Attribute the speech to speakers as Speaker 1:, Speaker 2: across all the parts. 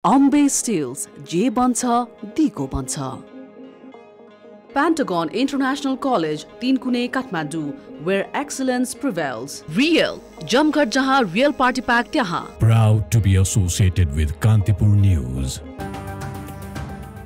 Speaker 1: Ambe Steels, J Bancha, Diko Bancha. Pentagon International College, Tinkune, Kathmandu, where excellence prevails. Real, Jamkar Jaha, Real Party Pack Tyaha.
Speaker 2: Proud to be associated with Kantipur News.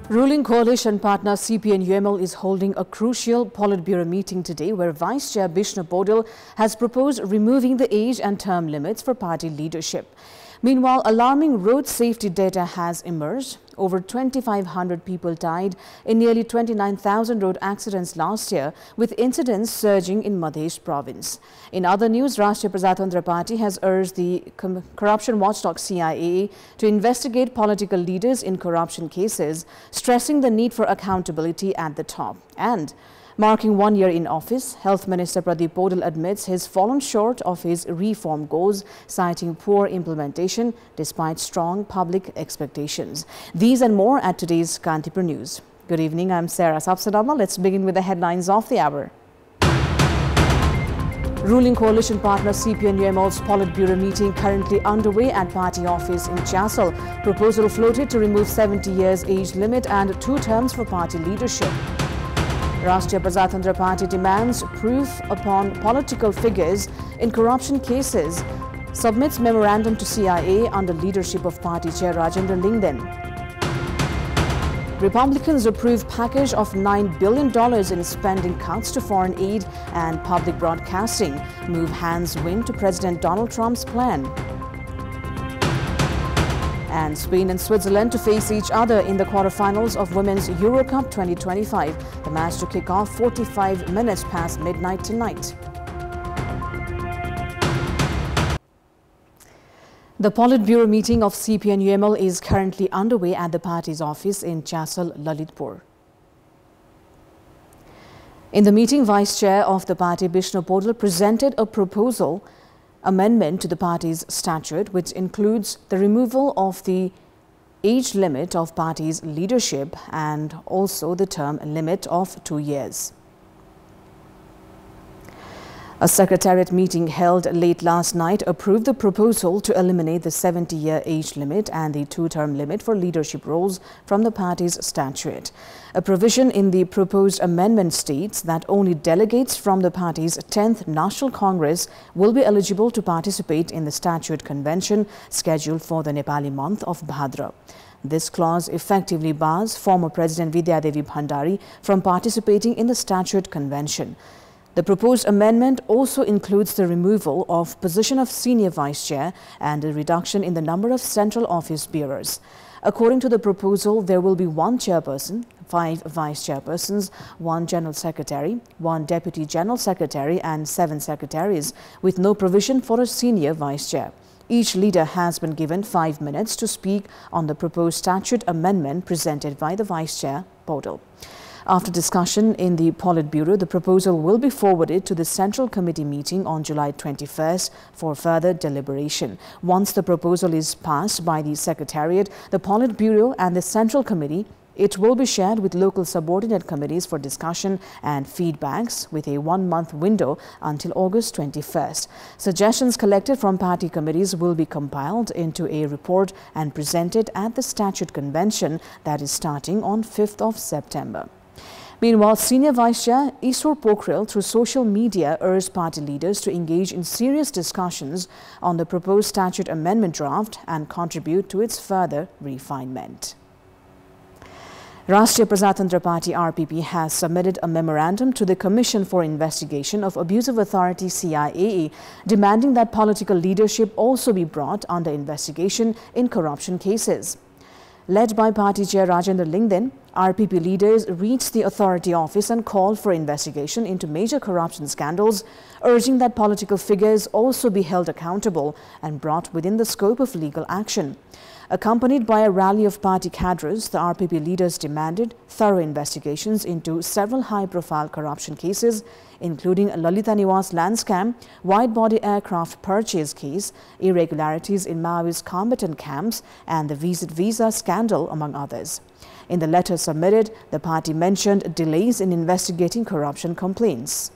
Speaker 3: Ruling coalition partner CPN-UML is holding a crucial Politburo meeting today where Vice Chair Bishnu Podil has proposed removing the age and term limits for party leadership. Meanwhile, alarming road safety data has emerged. Over 2,500 people died in nearly 29,000 road accidents last year, with incidents surging in Madhya province. In other news, Rashtriya Prajatantra Party has urged the corruption watchdog CIA to investigate political leaders in corruption cases, stressing the need for accountability at the top. And marking 1 year in office, Health Minister Pradeep Podil admits he's fallen short of his reform goals, citing poor implementation despite strong public expectations. These and more at today's Kantipur News. Good evening, I'm Sarah Sapsanamma. Let's begin with the headlines of the hour. Ruling coalition partner CPN-UML's Politburo meeting currently underway at party office in Chasal. Proposal floated to remove 70 years age limit and 2 terms for party leadership. Rashtriya Prajatantra Party demands proof upon political figures in corruption cases, submits memorandum to CIA under leadership of party chair Rajendra Lingden. Republicans approve package of $9 billion in spending cuts to foreign aid and public broadcasting, move hands win to President Donald Trump's plan. And Spain and Switzerland to face each other in the quarterfinals of Women's Euro Cup 2025. The match to kick off 45 minutes past midnight tonight. The Politburo meeting of CPN-UML is currently underway at the party's office in Chasal, Lalitpur. In the meeting, Vice Chair of the party Bishnu Podil presented a proposal amendment to the party's statute, which includes the removal of the age limit of party's leadership and also the term limit of 2 years. A secretariat meeting held late last night approved the proposal to eliminate the 70-year age limit and the 2-term limit for leadership roles from the party's statute. A provision in the proposed amendment states that only delegates from the party's 10th National Congress will be eligible to participate in the statute convention scheduled for the Nepali month of Bhadra. This clause effectively bars former President Vidya Devi Bhandari from participating in the statute convention. The proposed amendment also includes the removal of position of senior vice chair and a reduction in the number of central office bearers. According to the proposal, there will be 1 chairperson, 5 vice chairpersons, 1 general secretary, 1 deputy general secretary and 7 secretaries, with no provision for a senior vice chair. Each leader has been given 5 minutes to speak on the proposed statute amendment presented by the Vice Chair, Podil. After discussion in the Politburo, the proposal will be forwarded to the Central Committee meeting on July 21st for further deliberation. Once the proposal is passed by the Secretariat, the Politburo and the Central Committee, it will be shared with local subordinate committees for discussion and feedbacks with a 1-month window until August 21st. Suggestions collected from party committees will be compiled into a report and presented at the statute convention that is starting on 5th of September. Meanwhile, Senior Vice Chair Iswar Pokhrel through social media urged party leaders to engage in serious discussions on the proposed statute amendment draft and contribute to its further refinement. Rashtriya Prajatantra Party RPP has submitted a memorandum to the Commission for Investigation of Abuse of Authority CIA, demanding that political leadership also be brought under investigation in corruption cases. Led by party chair Rajendra Lingden, RPP leaders reached the authority office and called for investigation into major corruption scandals, urging that political figures also be held accountable and brought within the scope of legal action. Accompanied by a rally of party cadres, the RPP leaders demanded thorough investigations into several high-profile corruption cases, including Lalita Niwas land scam, wide-body aircraft purchase case, irregularities in Maoist combatant camps, and the Visit Visa scandal, among others. In the letter submitted, the party mentioned delays in investigating corruption complaints.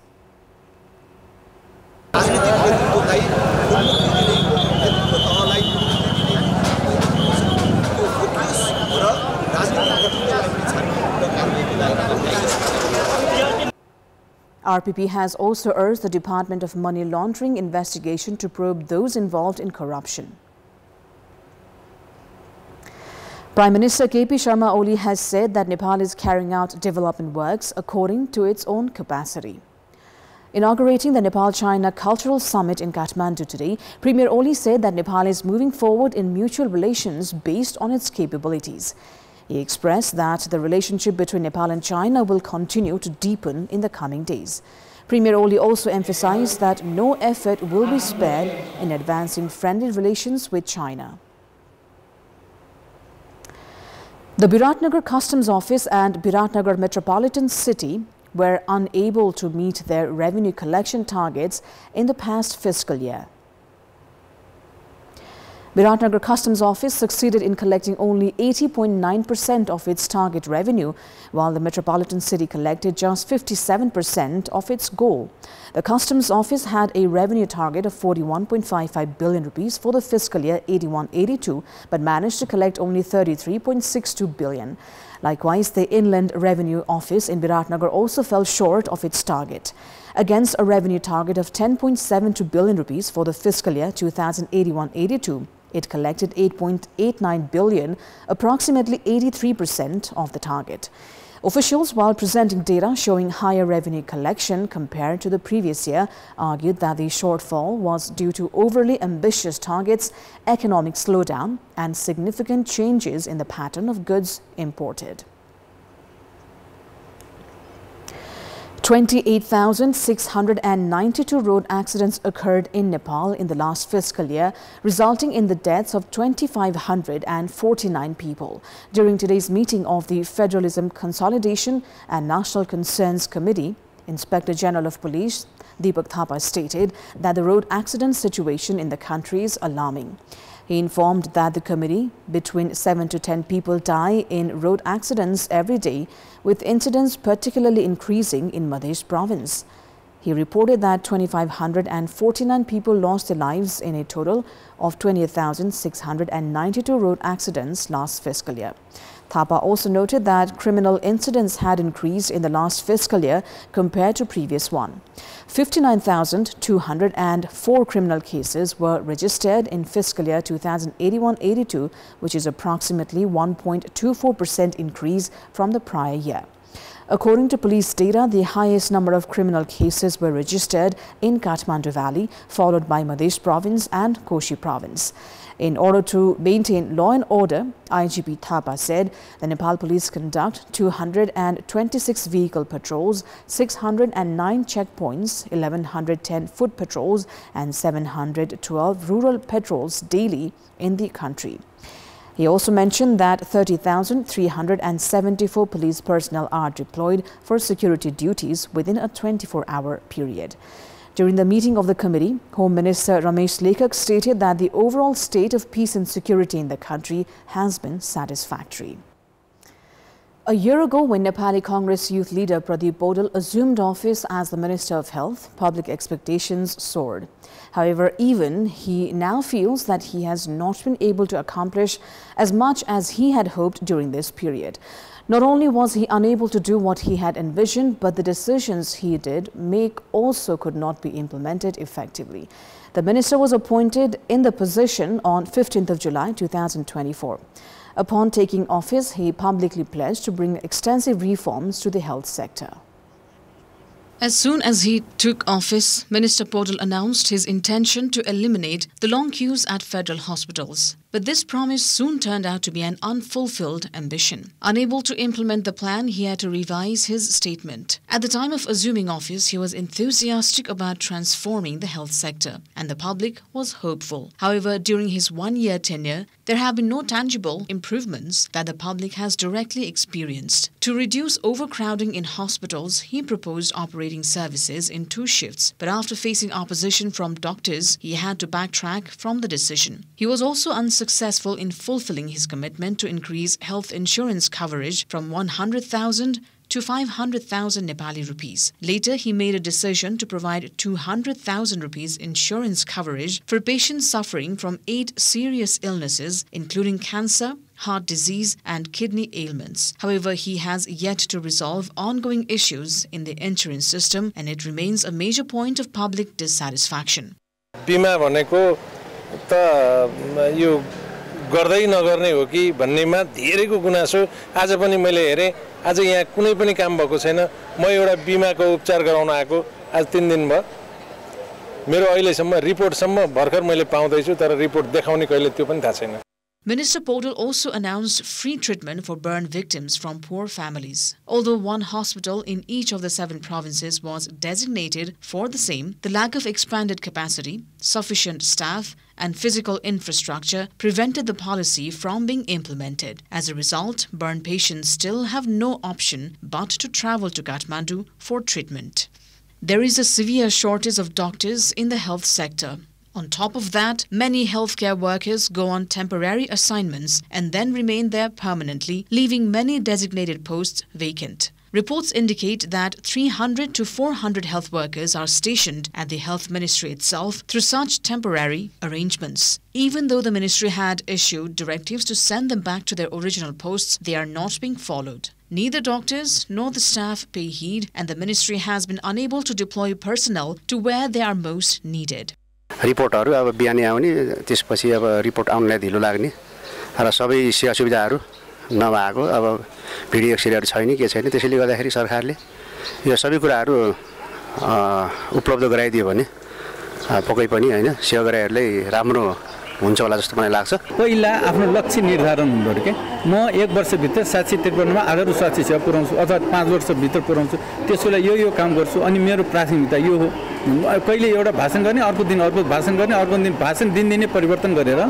Speaker 3: RPP has also urged the Department of Money Laundering investigation to probe those involved in corruption. Prime Minister KP Sharma Oli has said that Nepal is carrying out development works according to its own capacity. Inaugurating the Nepal-China Cultural Summit in Kathmandu today, Premier Oli said that Nepal is moving forward in mutual relations based on its capabilities. He expressed that the relationship between Nepal and China will continue to deepen in the coming days. Premier Oli also emphasized that no effort will be spared in advancing friendly relations with China. The Biratnagar Customs Office and Biratnagar Metropolitan City were unable to meet their revenue collection targets in the past fiscal year. Biratnagar Customs Office succeeded in collecting only 80.9% of its target revenue, while the Metropolitan City collected just 57% of its goal. The Customs Office had a revenue target of 41.55 billion rupees for the fiscal year 81-82, but managed to collect only 33.62 billion. Likewise, the Inland Revenue Office in Biratnagar also fell short of its target. Against a revenue target of 10.72 billion rupees for the fiscal year 2081-82, it collected 8.89 billion, approximately 83% of the target. Officials, while presenting data showing higher revenue collection compared to the previous year, argued that the shortfall was due to overly ambitious targets, economic slowdown, and significant changes in the pattern of goods imported. 28,692 road accidents occurred in Nepal in the last fiscal year, resulting in the deaths of 2,549 people. During today's meeting of the Federalism Consolidation and National Concerns Committee, Inspector General of Police Deepak Thapa stated that the road accident situation in the country is alarming. He informed that the committee, between 7 to 10 people die in road accidents every day, with incidents particularly increasing in Madhya province. He reported that 2,549 people lost their lives in a total of 28,692 road accidents last fiscal year. Thapa also noted that criminal incidents had increased in the last fiscal year compared to previous one. 59,204 criminal cases were registered in fiscal year 2081-82, which is approximately 1.24% increase from the prior year. According to police data, the highest number of criminal cases were registered in Kathmandu Valley, followed by Madhya Province and Koshi Province. In order to maintain law and order, IGP Thapa said the Nepal Police conduct 226 vehicle patrols, 609 checkpoints, 1,110 foot patrols and 712 rural patrols daily in the country. He also mentioned that 30,374 police personnel are deployed for security duties within a 24-hour period. During the meeting of the committee, Home Minister Ramesh Lekhak stated that the overall state of peace and security in the country has been satisfactory. A year ago, when Nepali Congress youth leader Pradeep Bodal assumed office as the Minister of Health, public expectations soared. However, even he now feels that he has not been able to accomplish as much as he had hoped during this period. Not only was he unable to do what he had envisioned, but the decisions he did make also could not be implemented effectively. The minister was appointed in the position on 15th of July 2024. Upon taking office, he publicly pledged to bring extensive reforms to the health sector.
Speaker 4: As soon as he took office, Minister Bodal announced his intention to eliminate the long queues at federal hospitals. But this promise soon turned out to be an unfulfilled ambition. Unable to implement the plan, he had to revise his statement. At the time of assuming office, he was enthusiastic about transforming the health sector, and the public was hopeful. However, during his one-year tenure, there have been no tangible improvements that the public has directly experienced. To reduce overcrowding in hospitals, he proposed operating services in 2 shifts, but after facing opposition from doctors, he had to backtrack from the decision. He was also unsuccessful in fulfilling his commitment to increase health insurance coverage from 100,000 to 500,000 Nepali rupees. Later, he made a decision to provide 200,000 rupees insurance coverage for patients suffering from 8 serious illnesses, including cancer, heart disease and kidney ailments. However, he has yet to resolve ongoing issues in the insurance system and it remains a major point of public dissatisfaction.
Speaker 5: बिमा भनेको त यो गर्दै नगर्ने हो कि भन्नेमा धेरैको गुनासो आज पनि मैले हेरे आज यहाँ कुनै पनि काम भएको छैन म एउटा बिमाको उपचार गराउन आएको आज 3 दिन भयो मेरो अहिलेसम्म रिपोर्टसम्म भर्खर मैले पाउँदै छु तर रिपोर्ट देखाउने कहिले त्यो पनि थाहा छैन
Speaker 4: Minister Paudel also announced free treatment for burn victims from poor families. Although one hospital in each of the 7 provinces was designated for the same, the lack of expanded capacity, sufficient staff, and physical infrastructure prevented the policy from being implemented. As a result, burn patients still have no option but to travel to Kathmandu for treatment. There is a severe shortage of doctors in the health sector. On top of that, many healthcare workers go on temporary assignments and then remain there permanently, leaving many designated posts vacant. Reports indicate that 300 to 400 health workers are stationed at the Health Ministry itself through such temporary arrangements. Even though the ministry had issued directives to send them back to their original posts, they are not being followed. Neither doctors nor the staff pay heed, and the ministry has been unable to deploy personnel to where they are most needed.
Speaker 6: रिपोर्टहरु अब बिहानै आउने त्यसपछि अब report आउनलाई ढिलो लाग्ने र सबै सेवा सुविधाहरु नभएको अब भिडियो एक्सरेहरु छैन के छैन त्यसैले गर्दाखेरि सरकारले यो सबै कुराहरु उपलब्ध गराइदियो भने पक्कै पनि हैन सेवाग्राहीहरुलाई राम्रो हुन्छ होला जस्तो मलाई लाग्छ
Speaker 7: पहिला आफ्नो लक्ष्य निर्धारण हुँदो के म 1 वर्ष भित्र 753 मा आधार स्वास्थ्य सेवा पुर्याउँछु अथवा 5 वर्ष भित्र पुर्याउँछु त्यसैले यो काम गर्छु अनि मेरो प्राथमिकता यो हो कहिले एउटा भाषण गर्ने अर्को दिन अर्को भाषण गर्ने अर्को दिन भाषण दिनदिनै परिवर्तन गरेर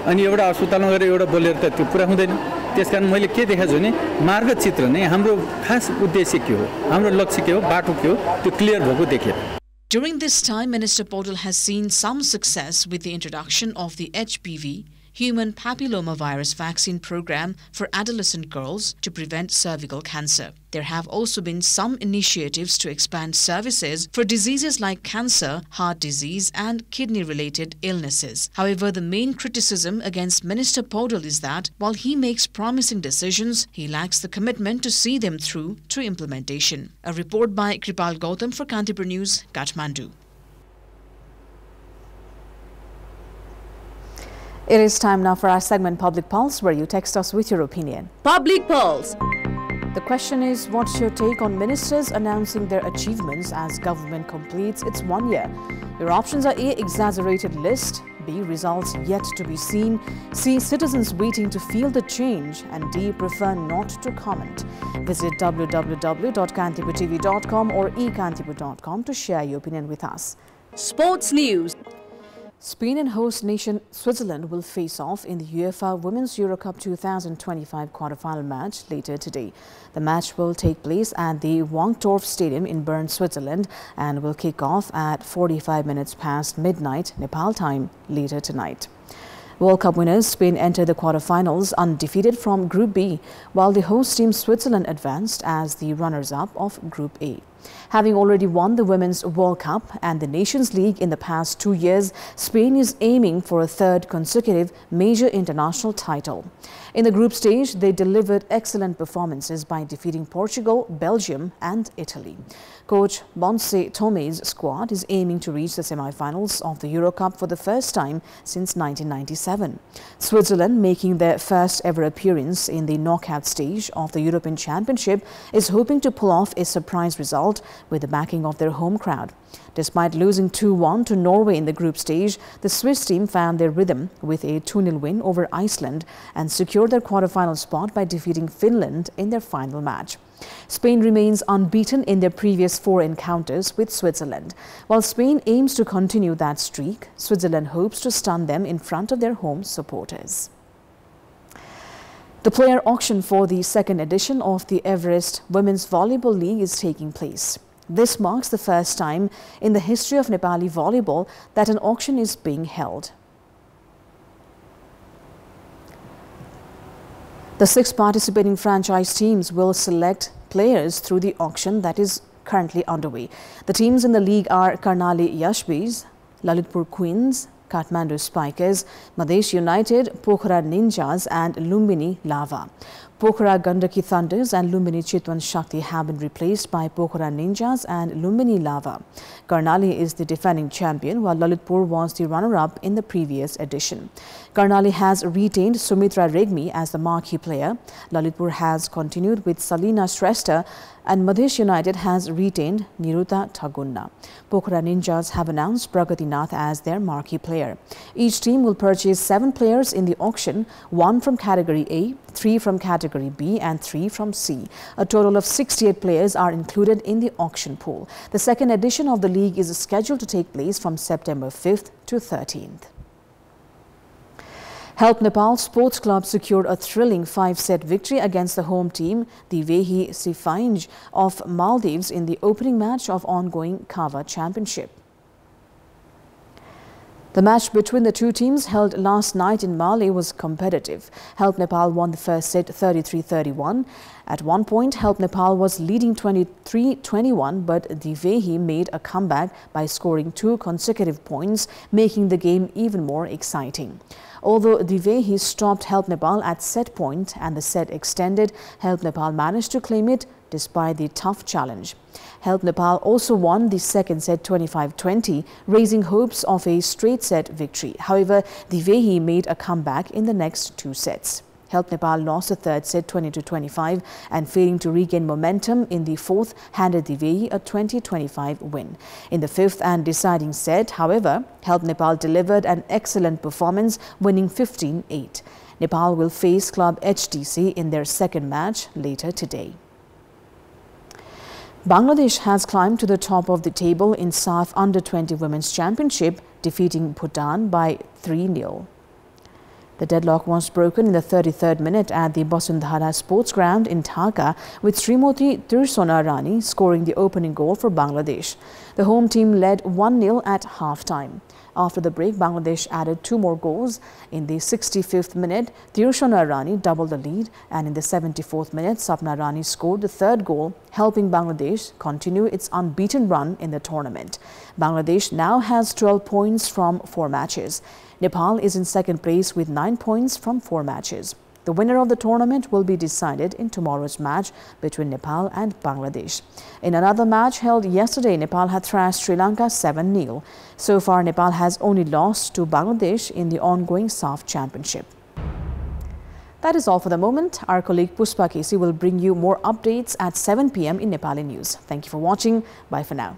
Speaker 7: अनि एउटा अस्पतालमा गएर एउटा बोलेर त त्यो पुरा हुँदैन त्यसकारण मैले के देखाछु भने मार्गचित्र नै हाम्रो खास उद्देश्य के हो हाम्रो लक्ष्य के हो बाटो के हो त्यो क्लियर भएको देखियो
Speaker 4: During this time, Minister Paudel has seen some success with the introduction of the HPV, human papillomavirus vaccine program for adolescent girls to prevent cervical cancer. There have also been some initiatives to expand services for diseases like cancer, heart disease and kidney-related illnesses. However, the main criticism against Minister Paudel is that while he makes promising decisions, he lacks the commitment to see them through to implementation. A report by Kripal Gautam for Kantipur News, Kathmandu.
Speaker 3: It is time now for our segment Public Pulse, where you text us with your opinion.
Speaker 1: Public Pulse.
Speaker 3: The question is, what's your take on ministers announcing their achievements as government completes its 1 year? Your options are A, exaggerated list, B, results yet to be seen, C, citizens waiting to feel the change, and D, prefer not to comment. Visit www.kantipurtv.com or ekantipur.com to share your opinion with us.
Speaker 1: Sports News.
Speaker 3: Spain and host nation Switzerland will face off in the UEFA Women's Euro Cup 2025 quarter-final match later today. The match will take place at the Wankdorf Stadium in Bern, Switzerland, and will kick off at 45 minutes past midnight Nepal time later tonight. World Cup winners Spain entered the quarter-finals undefeated from Group B, while the host team Switzerland advanced as the runners-up of Group A. Having already won the Women's World Cup and the Nations League in the past 2 years, Spain is aiming for a third consecutive major international title. In the group stage, they delivered excellent performances by defeating Portugal, Belgium and Italy. Coach Montse Tomé's squad is aiming to reach the semi-finals of the Euro Cup for the first time since 1997. Switzerland, making their first ever appearance in the knockout stage of the European Championship, is hoping to pull off a surprise result with the backing of their home crowd. Despite losing 2-1 to Norway in the group stage, the Swiss team found their rhythm with a 2-0 win over Iceland and secured their quarter-final spot by defeating Finland in their final match. Spain remains unbeaten in their previous 4 encounters with Switzerland. While Spain aims to continue that streak, Switzerland hopes to stun them in front of their home supporters. The player auction for the second edition of the Everest Women's Volleyball League is taking place. This marks the first time in the history of Nepali volleyball that an auction is being held. The 6 participating franchise teams will select players through the auction that is currently underway. The teams in the league are Karnali Yashbis, Lalitpur Queens, Kathmandu Spikers, Madhesh United, Pokhara Ninjas and Lumbini Lava. Pokhara Gandaki Thunders and Lumbini Chitwan Shakti have been replaced by Pokhara Ninjas and Lumbini Lava. Karnali is the defending champion, while Lalitpur was the runner-up in the previous edition. Karnali has retained Sumitra Regmi as the marquee player. Lalitpur has continued with Salina Shrestha, and Madhesh United has retained Niruta Thagunna. Pokhara Ninjas have announced Pragati Nath as their marquee player. Each team will purchase 7 players in the auction, 1 from category A, 3 from category B and 3 from C. A total of 68 players are included in the auction pool. The second edition of the league is scheduled to take place from September 5th to 13th. Help Nepal Sports Club secured a thrilling 5-set victory against the home team, the Vehi Sifainj of Maldives, in the opening match of ongoing Kava Championship. The match between the two teams held last night in Mali was competitive. Help Nepal won the first set 33-31. At one point, Help Nepal was leading 23-21, but the Vehi made a comeback by scoring 2 consecutive points, making the game even more exciting. Although the Vehi stopped Help Nepal at set point and the set extended, Help Nepal managed to claim it despite the tough challenge. Help Nepal also won the second set 25-20, raising hopes of a straight set victory. However, the Vehi made a comeback in the next 2 sets. Help Nepal lost the third set 20-25 and, failing to regain momentum in the fourth, handed the Vehi a 20-25 win. In the fifth and deciding set, however, Help Nepal delivered an excellent performance, winning 15-8. Nepal will face Club HDC in their second match later today. Bangladesh has climbed to the top of the table in SAF Under-20 Women's Championship, defeating Bhutan by 3-0. The deadlock was broken in the 33rd minute at the Basundhara Sports Ground in Dhaka, with Srimoti Tirsona Rani scoring the opening goal for Bangladesh. The home team led 1-0 at half-time. After the break, Bangladesh added 2 more goals. In the 65th minute, Tirsona Rani doubled the lead, and in the 74th minute, Sapna Rani scored the 3rd goal, helping Bangladesh continue its unbeaten run in the tournament. Bangladesh now has 12 points from 4 matches. Nepal is in second place with 9 points from 4 matches. The winner of the tournament will be decided in tomorrow's match between Nepal and Bangladesh. In another match held yesterday, Nepal had thrashed Sri Lanka 7-0. So far, Nepal has only lost to Bangladesh in the ongoing SAF Championship. That is all for the moment. Our colleague Puspa Kesi will bring you more updates at 7 p.m. in Nepali News. Thank you for watching. Bye for now.